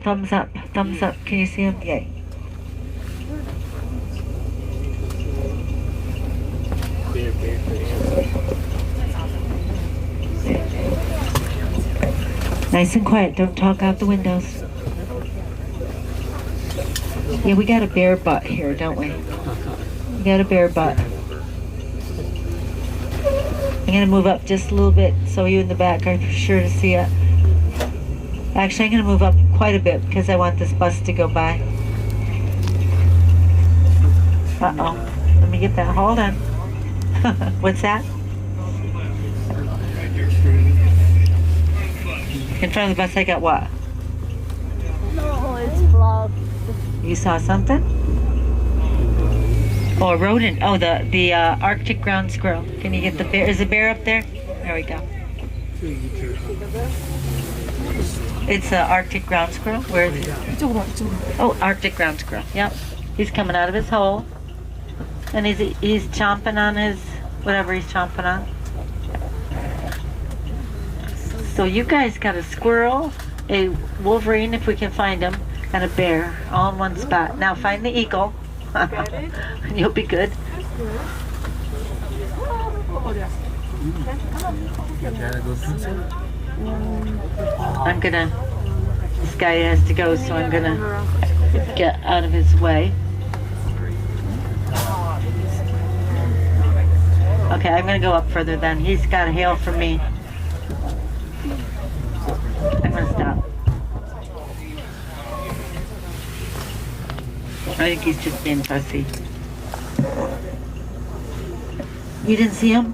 Thumbs up. Thumbs up. Can you see him? Yay. Nice and quiet. Don't talk out the windows. Yeah, we got a bear butt here, don't we? We got a bear butt. I'm going to move up just a little bit so you in the back are sure to see it. Actually, I'm going to move up quite a bit because I want this bus to go by. Uh-oh. Let me get that. Hold on. What's that? In front of the bus, I got what? No, it's blocked. You saw something? Oh, a rodent. Oh, the Arctic ground squirrel. Can you get the bear? Is the bear up there? There we go. It's an Arctic ground squirrel. Where is he? Oh, Arctic ground squirrel. Yep. He's coming out of his hole. And he's chomping on his, whatever he's chomping on. So you guys got a squirrel, a wolverine if we can find him, and a bear all in one spot. Now find the eagle. And you'll be good. I'm gonna, this guy has to go, so I'm gonna get out of his way. Okay, I'm gonna go up further then. He's got a hail from me. I'm gonna stop. I think he's just being fussy. You didn't see him?